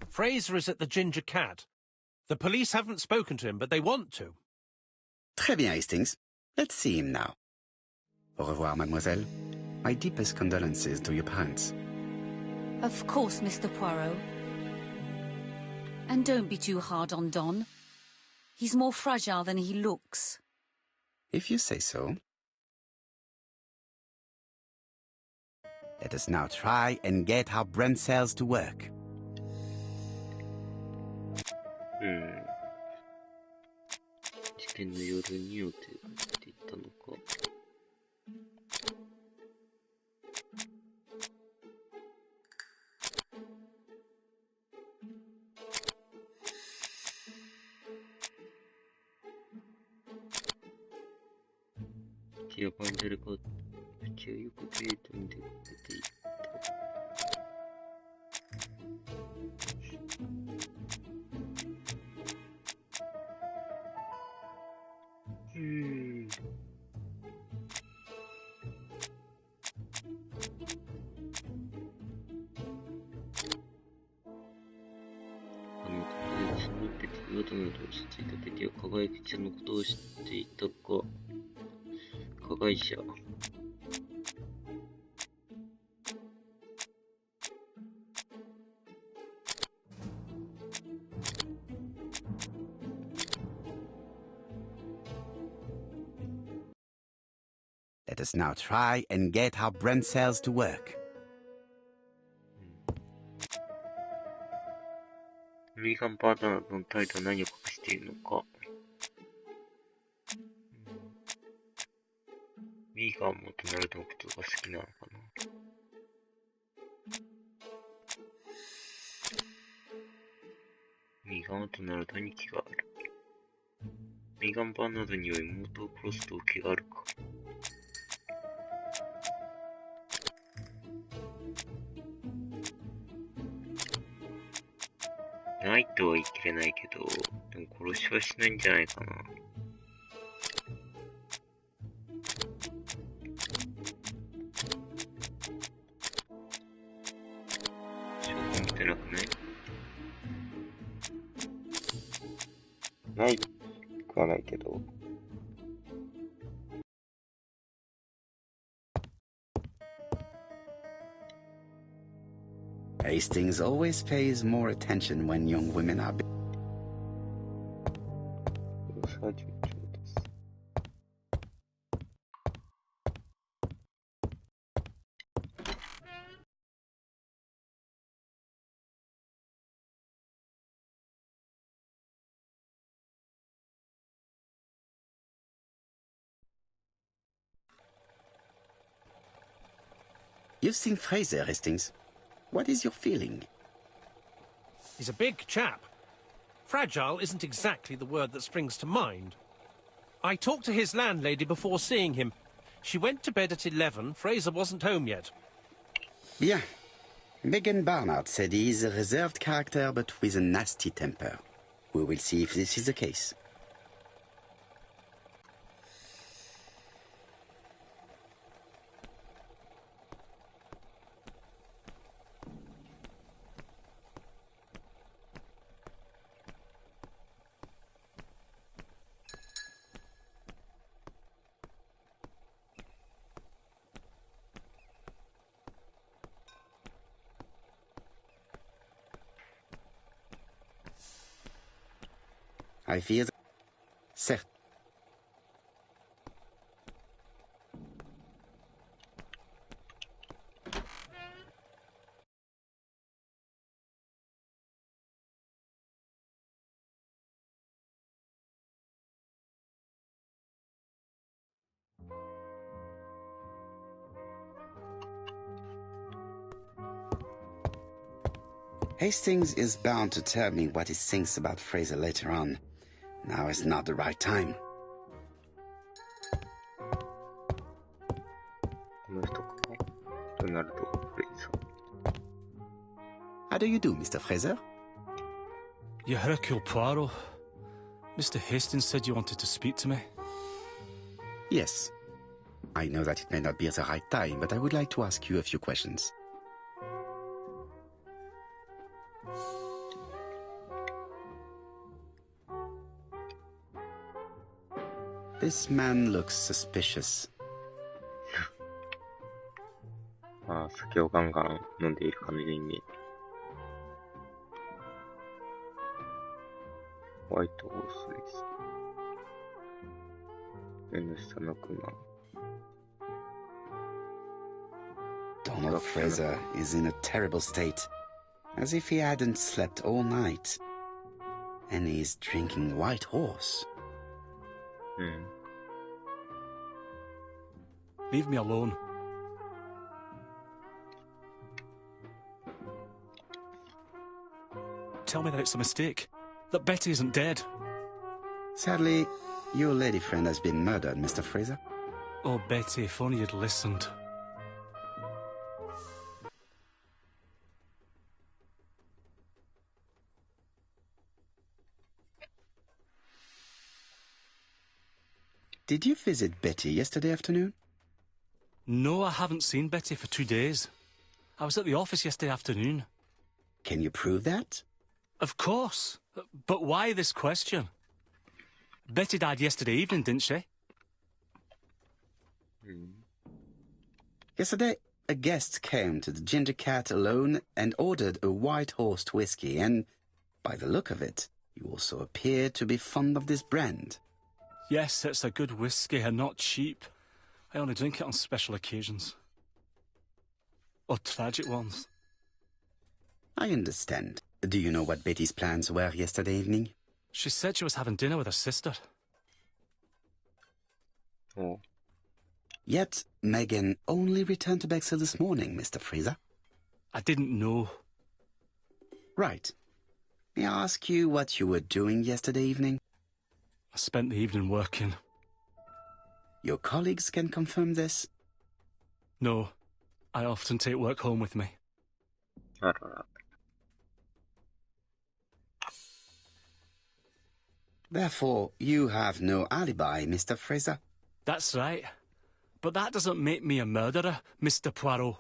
Fraser is at the Ginger Cat. The police haven't spoken to him, but they want to. Très bien, Hastings. Let's see him now. Au revoir, mademoiselle. My deepest condolences to your parents. Of course, Mr. Poirot. And don't be too hard on Don. He's more fragile than he looks. If you say so. Let us now try and get our brain cells to work. 事件の夜に予定が入っていたのか。夜間に誰かうちはよくデートに出かけていった。確実に別にワトなどをしていたベティは輝きちゃんのことを知っていたか。加害者。Let us now try and get our brain cells to work. ミーガンパートナーの態度は何を隠しているのか。ミーガンもとなるのことが好きなのかな。ミーガンはとなるのに気がある。ミーガンパーなどには妹を殺す動機があるか。ないとは言い切れないけど、でも殺しはしないんじゃないかな。証拠見てなくない？ないくはないけど。Hastings always pays more attention when young women are... 様子は順調です。You've seen Fraser, Hastings. What is your feeling? He's a big chap. Fragile isn't exactly the word that springs to mind. I talked to his landlady before seeing him. She went to bed at 11. Fraser wasn't home yet. Bien. Megan Barnard said he's a reserved character but with a nasty temper. We will see if this is the case. I fear that... Certes. Hastings is bound to tell me what he thinks about Fraser later on. Now is not the right time. この人かなとなると、フレイザー。How do you do, Mr. Fraser? You Hercule Poirot. Mr. Hastings said you wanted to speak to me. Yes. I know that it may not be at the right time, but I would like to ask you a few questions. This man looks suspicious. ああ、酒をガンガン飲んでいる感じに見える。ホワイトホースです。目の下のクマ。Donald Fraser is in a terrible state, as if he hadn't slept all night. And he's drinking White Horse. うん。Leave me alone. Tell me that it's a mistake. That Betty isn't dead. Sadly, your lady friend has been murdered, Mr. Fraser. Oh, Betty, if only you'd listened. Did you visit Betty yesterday afternoon? No, I haven't seen Betty for 2 days. I was at the office yesterday afternoon. Can you prove that? Of course. But why this question? Betty died yesterday evening, didn't she? Yesterday, a guest came to the Ginger Cat alone and ordered a White Horse whiskey, and by the look of it, you also appear to be fond of this brand. Yes, it's a good whiskey and not cheap. I only drink it on special occasions. Or tragic ones. I understand. Do you know what Betty's plans were yesterday evening? She said she was having dinner with her sister. Oh. Yet, Megan only returned to Bexhill this morning, Mr. Fraser. I didn't know. Right. May I ask you what you were doing yesterday evening? I spent the evening working. Your colleagues can confirm this? No. I often take work home with me. あらら。Therefore, you have no alibi, Mr. Fraser. That's right. But that doesn't make me a murderer, Mr. Poirot.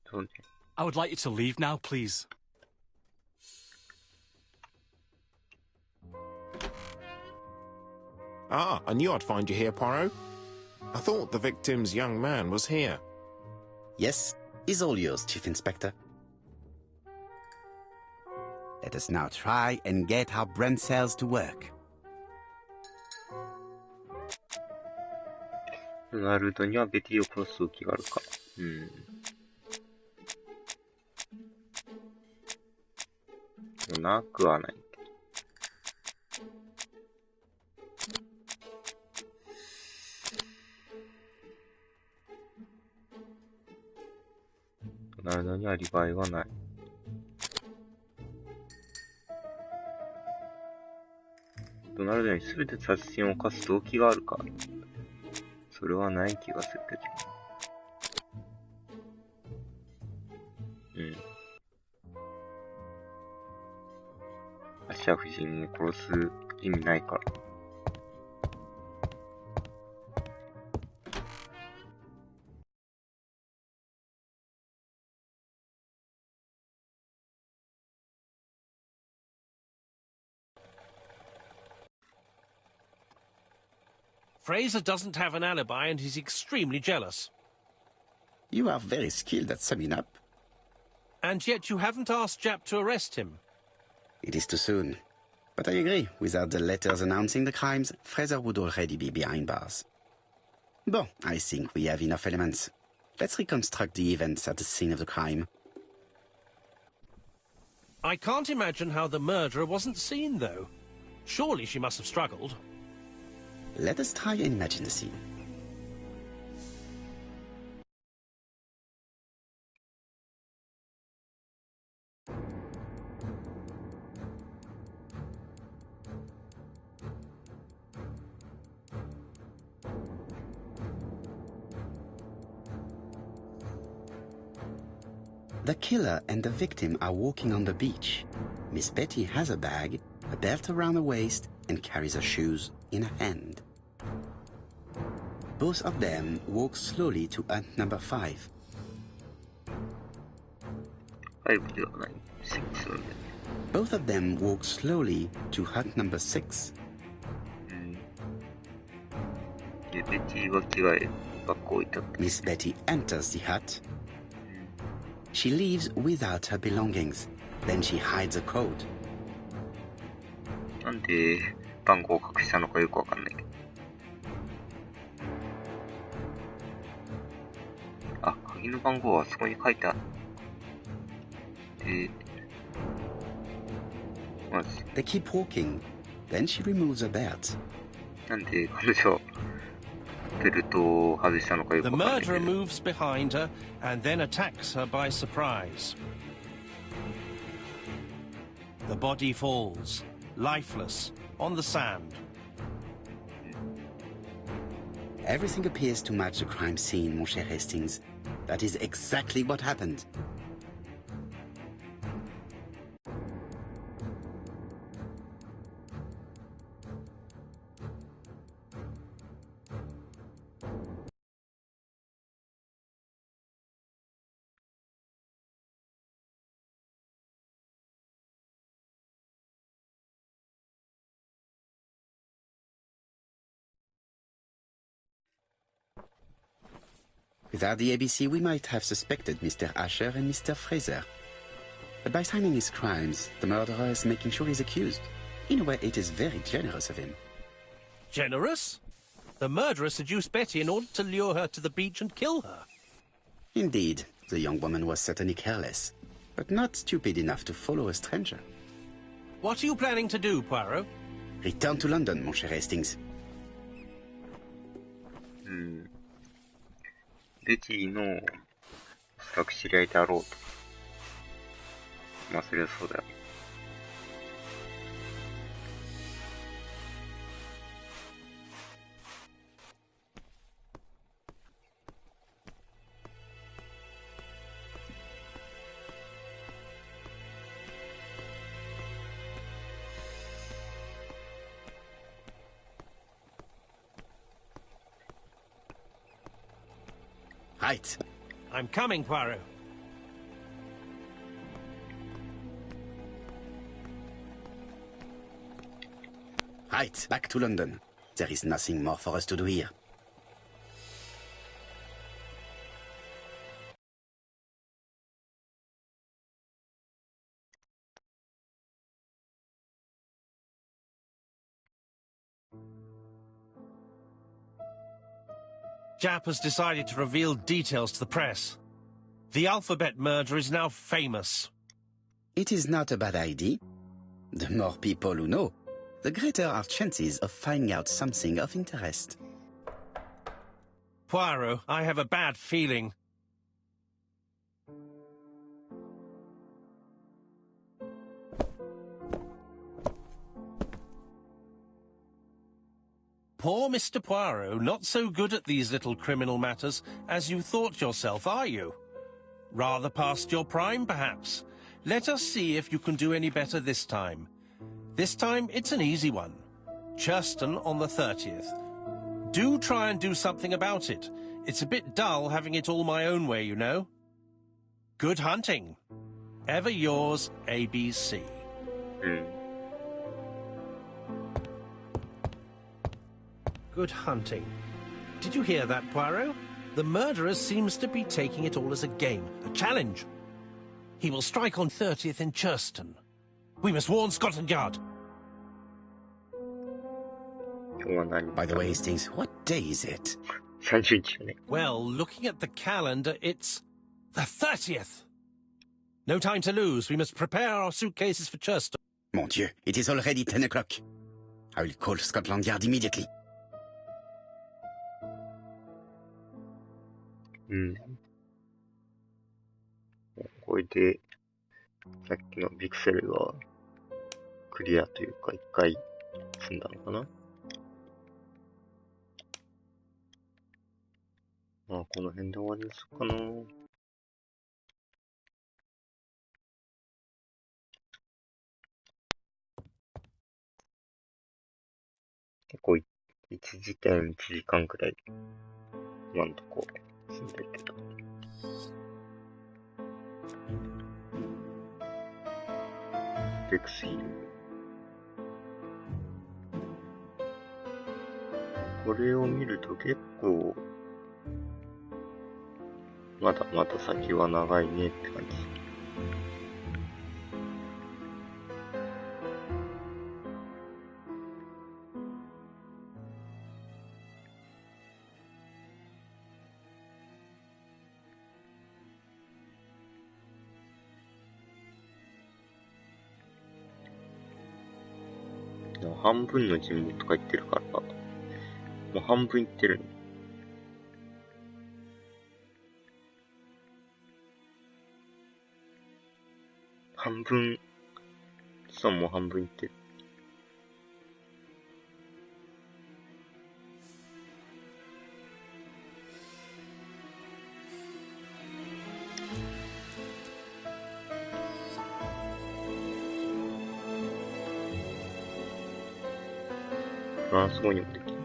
そうね。I would like you to leave now, please. Ah, I knew I'd find you here, Poirot. I thought the victim's young man was here. Yes, is all yours, Chief Inspector. Let us now try and get our brain cells to work. ドナルドにはベティを殺す動機があるか。なくはない。ドナルドにはアリバイはない。ドナルドに全て殺人を犯す動機があるか。それはない気がするけど。アシャ夫人に殺す意味ないから。Fraser doesn't have an alibi and he's extremely jealous. You are very skilled at summing up. And yet you haven't asked Japp to arrest him. It is too soon. But I agree, without the letters announcing the crimes, Fraser would already be behind bars. Bon, I think we have enough elements. Let's reconstruct the events at the scene of the crime. I can't imagine how the murderer wasn't seen, though. Surely she must have struggled. Let us try and imagine the scene. The killer and the victim are walking on the beach. Miss Betty has a bag, a belt around her waist, and carries her shoes in her hand. Both of them walk slowly to hut number 5. 5ではない。6 Both of them walk slowly to hut number 6. で、ベティは着替え、バッグを置いた。Miss Betty enters the hut. She leaves without her belongings. Then she hides a coat. なんで番号を隠したのかよくわかんないけど。あ、鍵の番号はそこに書いてある。で、まず、 They keep walking. Then she removes her belt. なんで彼女ベルトを外したのかよく The わかんないけど。 murderer moves behind her and then attacks her by surprise. The body falls, lifeless, on the sand. Everything appears to match the crime scene, mon cher Hastings. That is exactly what happened. Without the ABC, we might have suspected Mr. Asher and Mr. Fraser. But by signing his crimes, the murderer is making sure he's accused. In a way, it is very generous of him. Generous? The murderer seduced Betty in order to lure her to the beach and kill her. Indeed, the young woman was certainly careless, but not stupid enough to follow a stranger. What are you planning to do, Poirot? Return to London, mon cher Hastings. ベティのおそらく知り合いだろうと。まあそりゃそうだよ。Right. I'm coming, Poirot. Right, back to London. There is nothing more for us to do here. Jap has decided to reveal details to the press. The alphabet murder is now famous. It is not a bad idea. The more people who know, the greater our chances of finding out something of interest. Poirot, I have a bad feeling. Poor Mr. Poirot, not so good at these little criminal matters as you thought yourself, are you? Rather past your prime, perhaps. Let us see if you can do any better this time. This time, it's an easy one. Churston on the 30th. Do try and do something about it. It's a bit dull having it all my own way, you know. Good hunting. Ever yours, ABC. Good hunting. Did you hear that, Poirot? The murderer seems to be taking it all as a game, a challenge. He will strike on 30th in Churston. We must warn Scotland Yard. By the way, Hastings, what day is it? 30日よね。 Well, looking at the calendar, it's the 30th. No time to lose. We must prepare our suitcases for Churston. Mon Dieu, it is already 10 o'clock. I will call Scotland Yard immediately. これで、さっきのビクセルがクリアというか、一回済んだのかな。まあ、この辺で終わりにするかな。結構1時間1時間くらい、今んとこ済んでるけど。ベクスヒル。これを見ると結構、まだまだ先は長いねって感じ。半分の尋問とか言ってるから、もう半分言ってるの。半分、実はもう半分言ってる。フランス語にもできる。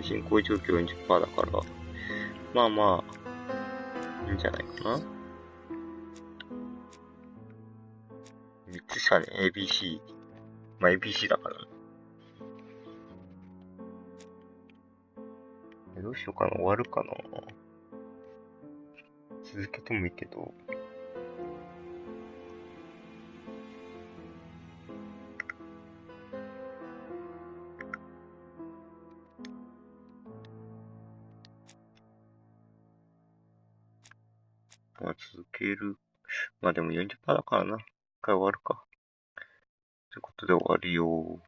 進行状況 40% だから、まあまあ、いいんじゃないかな。3つしかね、ABC。まあ ABC だからね。どうしようかな、終わるかな。続けてもいいけど。まあ続ける。まあでも 40% だからな。一回終わるか。ということで終わりよ。